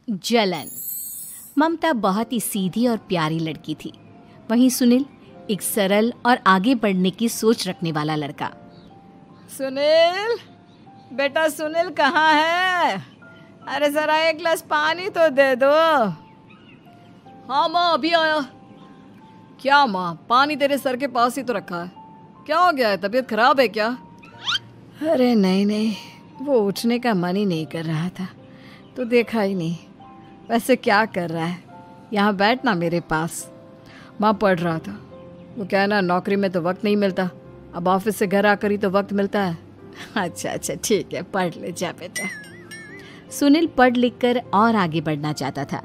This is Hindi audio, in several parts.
जलन। ममता बहुत ही सीधी और प्यारी लड़की थी, वहीं सुनील एक सरल और आगे बढ़ने की सोच रखने वाला लड़का। सुनील, बेटा सुनील कहाँ है? अरे जरा एक गिलास पानी तो दे दो। हाँ माँ, अभी आया। क्या माँ, पानी तेरे सर के पास ही तो रखा है, क्या हो गया है? तबीयत खराब है क्या? अरे नहीं नहीं, वो उठने का मन ही नहीं कर रहा था, तो देखा ही नहीं। वैसे क्या कर रहा है? यहाँ बैठ ना मेरे पास। माँ पढ़ रहा था। वो क्या है ना, नौकरी में तो वक्त नहीं मिलता, अब ऑफिस से घर आकर ही तो वक्त मिलता है। अच्छा अच्छा ठीक है, पढ़ ले जा बेटा। सुनील पढ़ लिख कर और आगे बढ़ना चाहता था,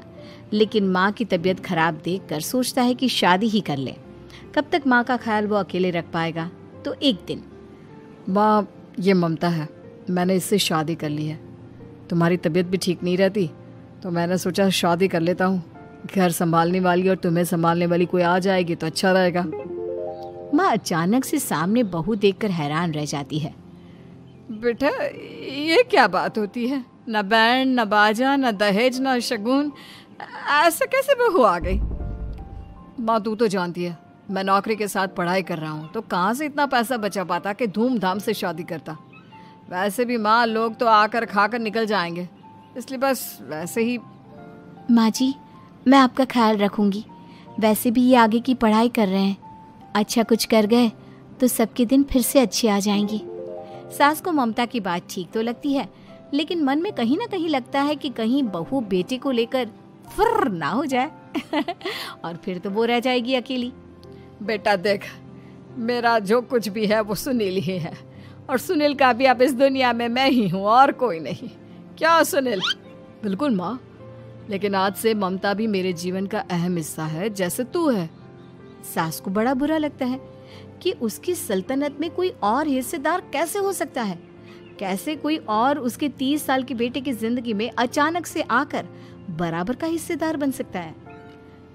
लेकिन माँ की तबीयत खराब देखकर सोचता है कि शादी ही कर ले। कब तक माँ का ख्याल वो अकेले रख पाएगा? तो एक दिन, माँ ये ममता है, मैंने इससे शादी कर ली है। तुम्हारी तबीयत भी ठीक नहीं रहती, तो मैंने सोचा शादी कर लेता हूँ। घर संभालने वाली और तुम्हें संभालने वाली कोई आ जाएगी तो अच्छा रहेगा। माँ अचानक से सामने बहू देखकर हैरान रह जाती है। बेटा ये क्या बात होती है? न बैंड, न बाजा, न दहेज, न शगुन, ऐसे कैसे बहू आ गई? माँ तू तो जानती है, मैं नौकरी के साथ पढ़ाई कर रहा हूँ, तो कहाँ से इतना पैसा बचा पाता कि धूमधाम से शादी करता। वैसे भी माँ, लोग तो आकर खाकर निकल जाएंगे, इसलिए बस वैसे ही। माँ जी, मैं आपका ख्याल रखूंगी। वैसे भी ये आगे की पढ़ाई कर रहे हैं, अच्छा कुछ कर गए तो सबके दिन फिर से अच्छे आ जाएंगे। सास को ममता की बात ठीक तो लगती है, लेकिन मन में कहीं ना कहीं लगता है कि कहीं बहू बेटे को लेकर फुर्र ना हो जाए और फिर तो वो रह जाएगी अकेली। बेटा देख, मेरा जो कुछ भी है वो सुनील ही है, और सुनील का भी अब इस दुनिया में मैं ही हूँ और कोई नहीं। क्या सुनील? बिल्कुल माँ, लेकिन आज से ममता भी मेरे जीवन का अहम हिस्सा है, जैसे तू है। सास को बड़ा बुरा लगता है कि उसकी सल्तनत में कोई और हिस्सेदार कैसे हो सकता है। कैसे कोई और उसके 30 साल के बेटे की जिंदगी में अचानक से आकर बराबर का हिस्सेदार बन सकता है।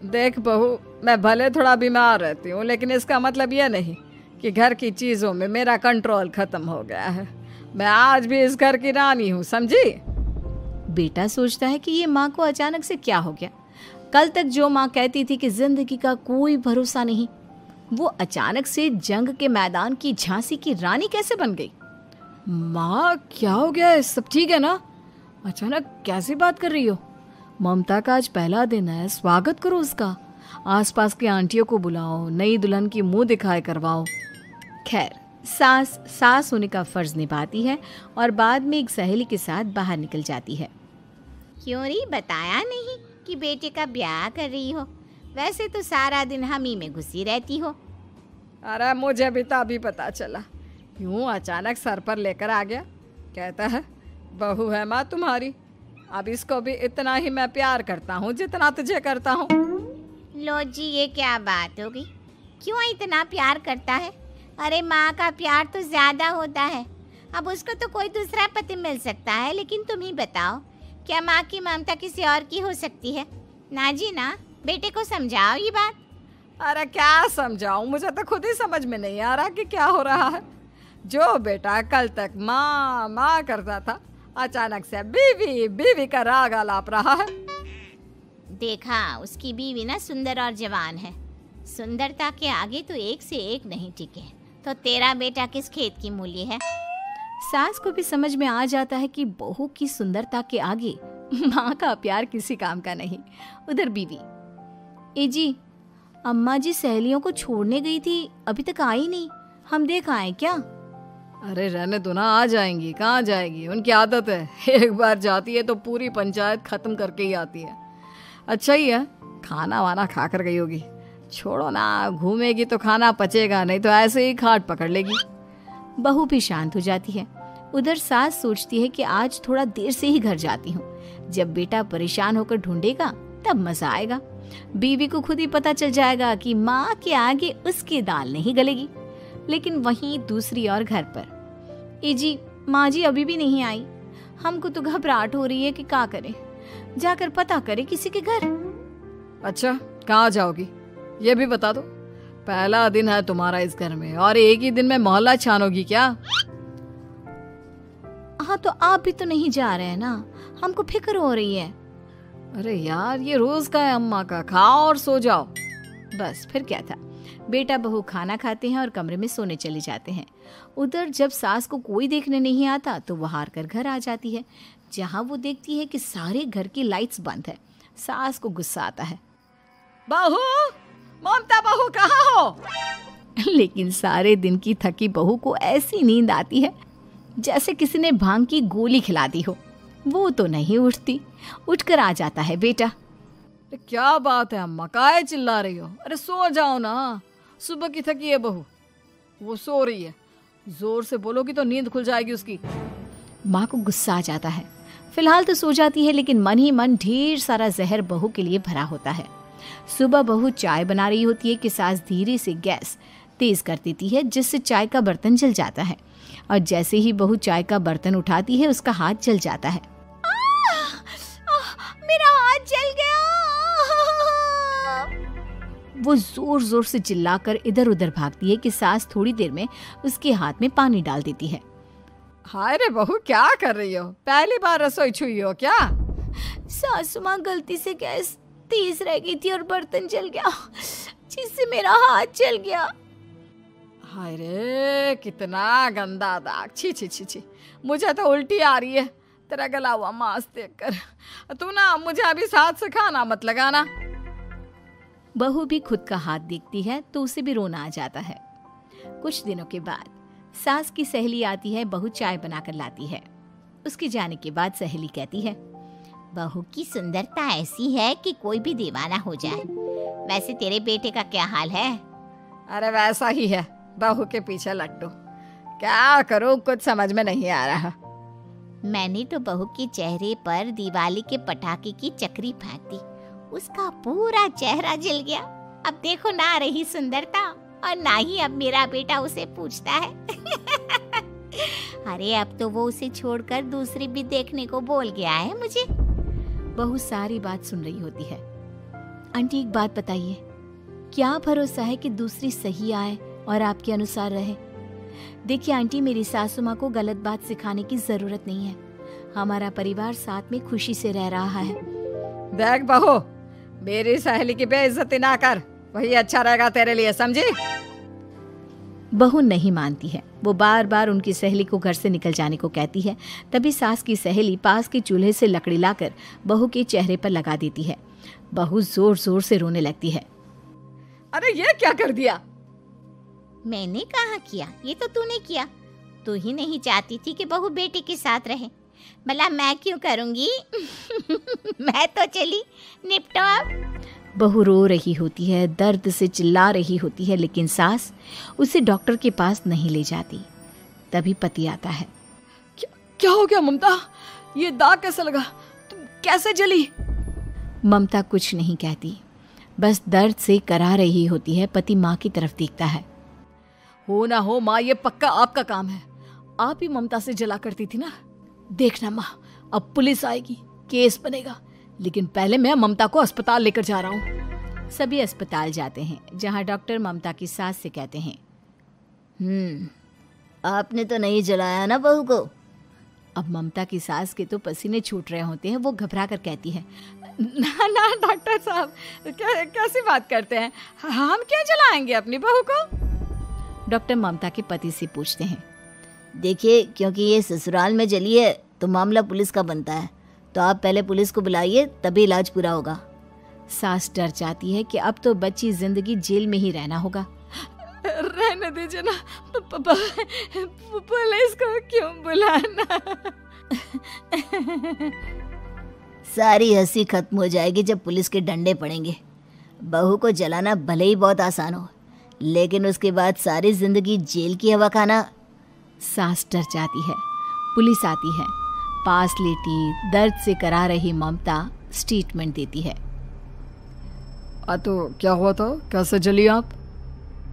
देख बहू, मैं भले थोड़ा बीमार रहती हूँ, लेकिन इसका मतलब यह नहीं कि घर की चीजों में मेरा कंट्रोल खत्म हो गया है। मैं आज भी इस घर की रानी हूँ, समझी? बेटा सोचता है कि ये माँ को अचानक से क्या हो गया। कल तक जो माँ कहती थी कि जिंदगी का कोई भरोसा नहीं, वो अचानक से जंग के मैदान की झांसी की रानी कैसे बन गई? माँ क्या हो गया है? सब ठीक है ना? अचानक कैसी बात कर रही हो? ममता का आज पहला दिन है, स्वागत करो उसका। आसपास की आंटियों को बुलाओ, नई दुल्हन की मुंह दिखाए करवाओ। खैर, सास होने का फर्ज निभाती है और बाद में एक सहेली के साथ बाहर निकल जाती है। क्यों री बताया नहीं कि बेटे का ब्याह कर रही हो? वैसे तो सारा दिन हम ही में घुसी रहती हो। अरे मुझे भी तो अभी पता चला, यूं अचानक सर पर लेकर आ गया। कहता है बहू है माँ तुम्हारी, अब इसको भी इतना ही मैं प्यार करता हूँ जितना तुझे करता हूँ। लो जी, ये क्या बात होगी? क्यों इतना प्यार करता है? अरे माँ का प्यार तो ज्यादा होता है। अब उसको तो कोई दूसरा पति मिल सकता है, लेकिन तुम ही बताओ, क्या माँ की ममता किसी और की हो सकती है? ना जी ना, बेटे को समझाओ ये बात। अरे क्या समझाऊं, मुझे तो खुद ही समझ में नहीं आ रहा कि क्या हो रहा है। जो बेटा कल तक माँ माँ करता था, अचानक से बीवी बीवी का राग आलाप रहा है। देखा, उसकी बीवी ना सुंदर और जवान है। सुंदरता के आगे तो एक से एक नहीं टिके, तो तेरा बेटा किस खेत की मूली है? सास को भी समझ में आ जाता है कि बहू की सुंदरता के आगे माँ का प्यार किसी काम का नहीं। उधर बीवी, ए जी, अम्मा जी सहेलियों को छोड़ने गई थी, अभी तक आई नहीं, हम देख आए क्या? अरे रहने दो ना, आ जाएंगी। कहाँ जाएगी, उनकी आदत है, एक बार जाती है तो पूरी पंचायत खत्म करके ही आती है। अच्छा ही है, खाना वाना खा कर गई होगी। छोड़ो ना, घूमेगी तो खाना पचेगा, नहीं तो ऐसे ही खाट पकड़ लेगी। बहू भी शांत हो जाती है। उधर सास सोचती है कि आज थोड़ा देर से ही घर जाती हूँ, जब बेटा परेशान होकर ढूंढेगा तब मजा आएगा। बीवी को खुद ही पता चल जाएगा कि माँ के आगे उसकी दाल नहीं गलेगी। लेकिन वहीं दूसरी ओर घर पर, ए जी, माँ जी अभी भी नहीं आई, हमको तो घबराहट हो रही है कि क्या करें, जाकर पता करें किसी के घर। अच्छा, कहाँ जाओगी ये भी बता दो। पहला दिन है तुम्हारा इस घर में और एक ही दिन में मोहल्ला छानोगी क्या? हाँ, तो आप भी तो नहीं जा रहे हैं ना, हमको फिक्र हो रही है। अरे यार, ये रोज का है अम्मा का, खाओ और सो जाओ। बस फिर क्या था, बेटा बहू खाना खाते हैं और कमरे में सोने चले जाते हैं। उधर जब सास को कोई देखने नहीं आता तो वो हार कर घर आ जाती है, जहाँ वो देखती है कि सारे घर की लाइट्स बंद है। सास को गुस्सा आता है। बहू, ममता बहू कहाँ हो? लेकिन सारे दिन की थकी बहू को ऐसी नींद आती है जैसे किसी ने भांग की गोली खिला दी हो। वो तो नहीं उठती। उठकर आ जाता है बेटा। अरे क्या बात है अम्मा, काहे चिल्ला रही हो? अरे सो जाओ ना, सुबह की थकी है बहू, वो सो रही है। जोर से बोलोगी तो नींद खुल जाएगी उसकी। माँ को गुस्सा आ जाता है। फिलहाल तो सो जाती है, लेकिन मन ही मन ढेर सारा जहर बहू के लिए भरा होता है। सुबह बहू चाय बना रही होती है कि सास धीरे से गैस तेज कर देती है, जिससे चाय का बर्तन जल जाता है। और जैसे ही बहू चाय का बर्तन उठाती है, उसका हाथ जल जाता है। मेरा हाथ जल गया। वो जोर जोर से चिल्लाकर इधर उधर भागती है कि सास थोड़ी देर में उसके हाथ में पानी डाल देती है। हाय रे बहू, क्या कर रही हो? पहली बार रसोई छुई हो क्या? सासू माँ गलती से गैस तेज रह गई थी और बर्तन जल गया, जिससे मेरा हाथ जल गया। हाय रे, कितना गंदा दाग। छी छी छी छी, मुझे तो उल्टी आ रही है तेरा गला हुआ मांस देखकर। तू ना मुझे अभी साथ से खाना मत लगाना। बहू भी खुद का हाथ देखती है तो उसे भी रोना आ जाता है। कुछ दिनों के बाद सास की सहेली आती है, बहू चाय बनाकर लाती है। उसके जाने के बाद सहेली कहती है, बहू की सुंदरता ऐसी है कि कोई भी दीवाना हो जाए। वैसे तेरे बेटे का क्या हाल है? अरे वैसा ही है, बहू के पीछे लट्टू। क्या करूं, कुछ समझ में नहीं आ रहा। मैंने तो बहू के चेहरे पर दिवाली के पटाखे की चक्री फेंक दी, उसका पूरा चेहरा जल गया। अब देखो ना रही सुंदरता, और ना ही अब मेरा बेटा उसे पूछता है। अरे अब तो वो उसे छोड़कर दूसरी भी देखने को बोल गया है मुझे। बहू सारी बात सुन रही होती है। आंटी एक बात बताइए, क्या भरोसा है कि दूसरी सही आए और आपके अनुसार रहे? देखिए आंटी, मेरी सासू माँ को गलत बात सिखाने की जरूरत नहीं है। हमारा परिवार साथ में खुशी से रह रहा है। देख बहू, मेरी सहेली की बेइज्जती ना कर, वही अच्छा रहेगा तेरे लिए, समझी? बहू नहीं मानती है। वो बार बार उनकी सहेली को घर से निकल जाने को कहती है। तभी सास की सहेली पास के चूल्हे से लकड़ी लाकर बहू के चेहरे पर लगा देती है। बहू जोर जोर से रोने लगती है। अरे ये क्या कर दिया? मैंने कहाँ किया, ये तो तूने किया। तू ही नहीं चाहती थी कि बहू बेटे के साथ रहे, भला मैं क्यों करूंगी? मैं तो चली, निपटो अब। बहू रो रही होती है, दर्द से चिल्ला रही होती है, लेकिन सास उसे डॉक्टर के पास नहीं ले जाती। तभी पति आता है। क्या हो गया ममता? ये दाग कैसे लगा? तुम कैसे जली? ममता कुछ नहीं कहती, बस दर्द से करा रही होती है। पति माँ की तरफ देखता है। हो ना हो माँ, ये पक्का आपका काम है। आप ही ममता से जला करती थी ना। देखना माँ, अब पुलिस आएगी, केस बनेगा, लेकिन पहले मैं ममता को अस्पताल लेकर जा रहा हूँ। सभी अस्पताल जाते हैं, जहाँ डॉक्टर ममता की सास से कहते हैं, आपने तो नहीं जलाया ना बहू को? अब ममता की सास के तो पसीने छूट रहे होते हैं। वो घबरा कर कहती है, ना ना डॉक्टर साहब, कैसी बात करते हैं? हम क्या जलाएंगे अपनी बहू को? डॉक्टर ममता के पति से पूछते हैं। देखिए, क्योंकि ये ससुराल में जली है तो मामला पुलिस का बनता है, तो आप पहले पुलिस को बुलाइए, तभी इलाज पूरा होगा। सास डर जाती है कि अब तो बच्ची जिंदगी जेल में ही रहना होगा। रहने दीजिए ना, पुलिस को क्यों बुलाना? सारी हंसी खत्म हो जाएगी जब पुलिस के डंडे पड़ेंगे। बहू को जलाना भले ही बहुत आसान हो, लेकिन उसके बाद सारी जिंदगी जेल की हवा खाना। सास डर जाती है। पुलिस आती है। पास लेटी दर्द से करा रही ममता स्टेटमेंट देती है। तो क्या हुआ था? कैसे जली आप?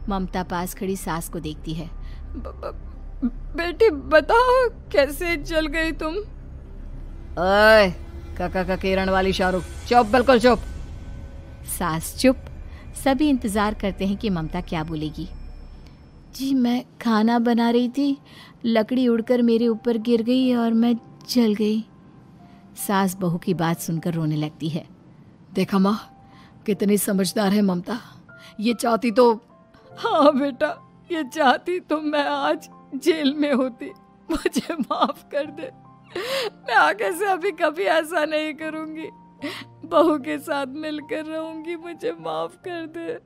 ममता पास खड़ी सास को देखती है। बेटी बताओ, कैसे जल गई तुम? ओए, काका का किरण वाली शाहरुख, चुप, बिल्कुल चुप। सास चुप। सभी इंतजार करते हैं कि ममता क्या बोलेगी। जी मैं खाना बना रही थी, लकड़ी उड़कर मेरे ऊपर गिर गई और मैं जल गई। सास बहू की बात सुनकर रोने लगती है। देखा माँ, कितनी समझदार है ममता। ये चाहती तो, हाँ बेटा, ये चाहती तो मैं आज जेल में होती। मुझे माफ कर दे, मैं आगे से अभी कभी ऐसा नहीं करूंगी। बहू के साथ मिलकर रहूंगी, मुझे माफ कर दे।